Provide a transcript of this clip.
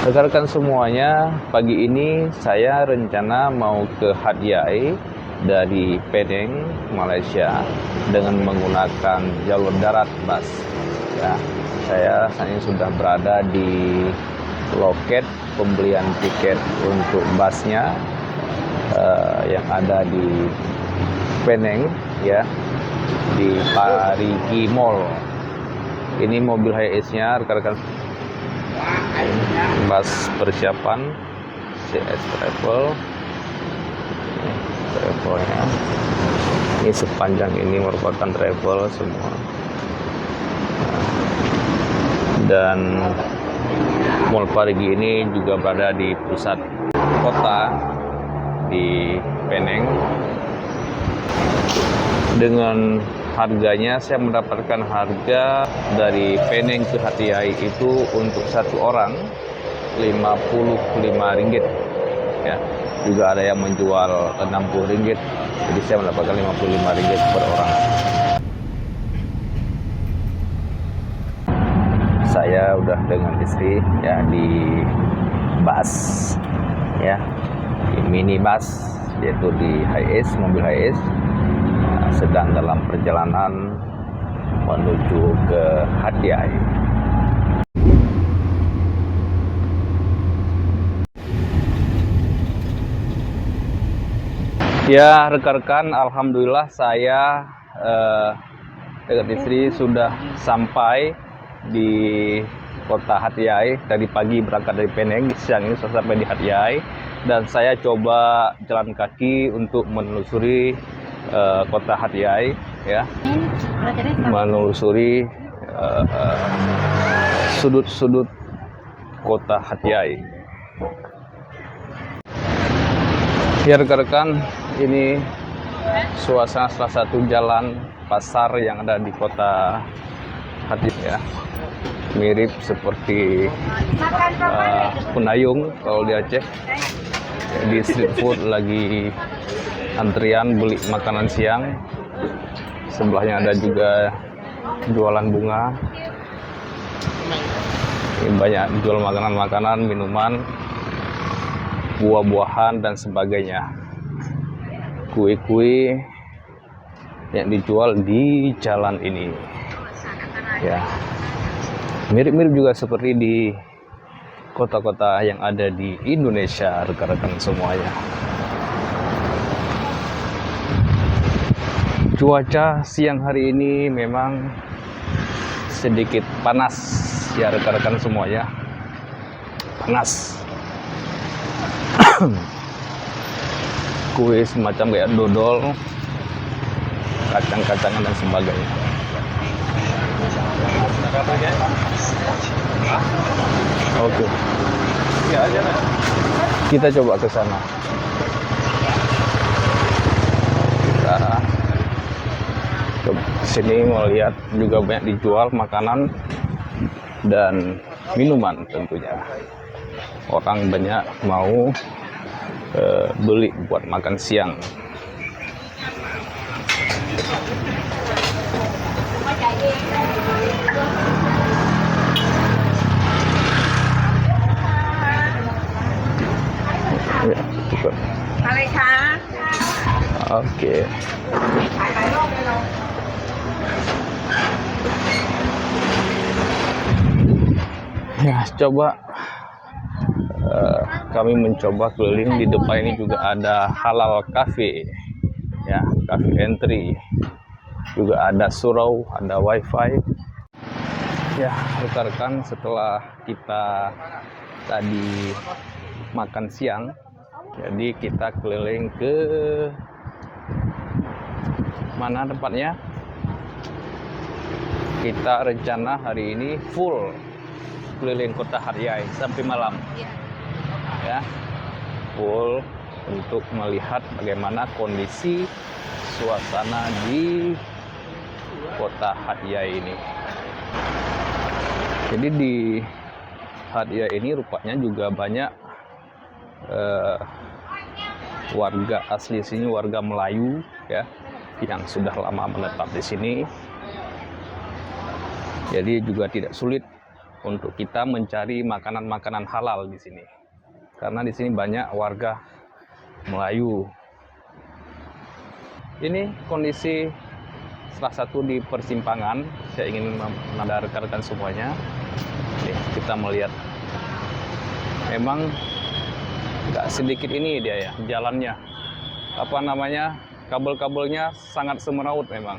Rekan-rekan semuanya, pagi ini saya rencana mau ke Hat Yai dari Penang, Malaysia dengan menggunakan jalur darat bus. Ya, saya saat ini sudah berada di loket pembelian tiket untuk busnya yang ada di Penang, ya, di Parigi Mall. Ini mobil HiAce-nya, rekan-rekan, bus persiapan CS Travelnya. Ini sepanjang ini merupakan travel semua. Dan Mall Parigi ini juga berada di pusat kota di Penang. Dengan harganya saya mendapatkan harga dari Penang ke Hat Yai itu untuk satu orang Rp55, ya. Juga ada yang menjual Rp60, jadi saya mendapatkan Rp55 per orang. Saya udah dengan istri ya di bus, ya, di minibus, yaitu di HiAce, mobil HiAce, sedang dalam perjalanan menuju ke Hat Yai. Ya, rekan-rekan, alhamdulillah saya dengan istri sudah sampai di kota Hat Yai. Tadi pagi berangkat dari Penang, siang ini sudah sampai di Hat Yai, dan saya coba jalan kaki untuk menelusuri kota Hat Yai, ya, menelusuri sudut-sudut kota Hat Yai. Ya rekan-rekan, ini suasana salah satu jalan pasar yang ada di kota Hat Yai, ya. Mirip seperti Penayung kalau di Aceh. Di street food lagi antrian beli makanan siang. Sebelahnya ada juga jualan bunga. Ini banyak jual makanan-makanan, minuman, buah-buahan dan sebagainya. Kue-kue yang dijual di jalan ini, ya, mirip-mirip juga seperti di kota-kota yang ada di Indonesia, rekan-rekan semuanya. Cuaca siang hari ini memang sedikit panas, ya rekan-rekan semuanya, panas. Kue semacam kayak dodol, kacang-kacangan dan sebagainya. Oke. Kita coba ke sana. Kita ke sini melihat juga banyak dijual makanan dan minuman tentunya. Orang banyak mau beli buat makan siang. Ya, cukup. Oke. Ya, coba kami mencoba keliling. Di depan ini juga ada halal cafe, ya, cafe entry, juga ada surau, ada wifi. Ya rekan-rekan, setelah kita tadi makan siang, jadi kita keliling ke mana tempatnya. Kita rencana hari ini full keliling kota Hat Yai sampai malam, ya, full untuk melihat bagaimana kondisi suasana di kota Hat Yai ini. Jadi di Hat Yai ini rupanya juga banyak warga asli sini, warga Melayu, ya, yang sudah lama menetap di sini. Jadi juga tidak sulit untuk kita mencari makanan-makanan halal di sini. Karena di sini banyak warga Melayu. Ini kondisi salah satu di persimpangan. Saya ingin menandakan semuanya. Nih, kita melihat memang nggak sedikit ini dia ya jalannya. Apa namanya? Kabel-kabelnya sangat semeraut memang.